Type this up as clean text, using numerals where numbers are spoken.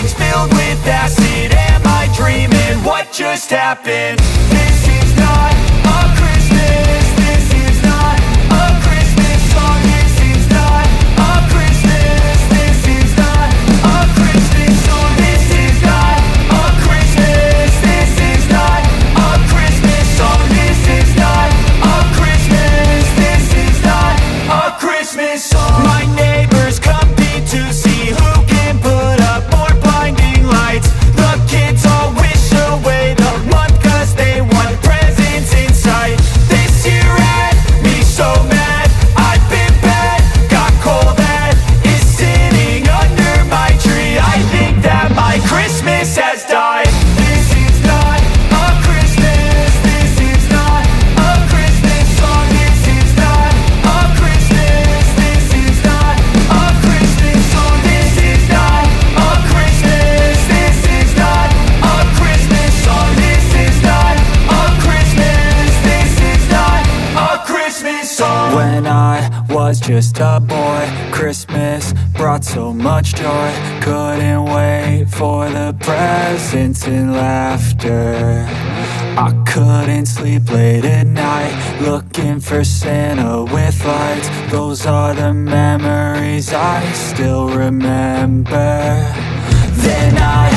lungs filled with acid. Am I dreaming? What just happened? This is not a Christmas. This is not a Christmas song. This is not a Christmas. This is not a Christmas song. This is not a Christmas. This is not a Christmas song. This is not a Christmas. This is not a Christmas song. My neighbors compete to see who can put up more blinding lights. The kids all wish away the month 'cause they want presents in sight. This year had me so mad. I've been bad, got coal that is sitting under my tree. I think that my Christmas has died. This is not a Christmas. This is not a Christmas song. This is not a Christmas. This is not a Christmas song. This is not a Christmas. This is not a Christmas song. This is not a Christmas. This is not a Christmas song. When I was just a boy, Christmas brought so much joy. Couldn't wait for the presents and laughter. I couldn't sleep late at night, looking for Santa with lights. Those are the memories I still remember. Then I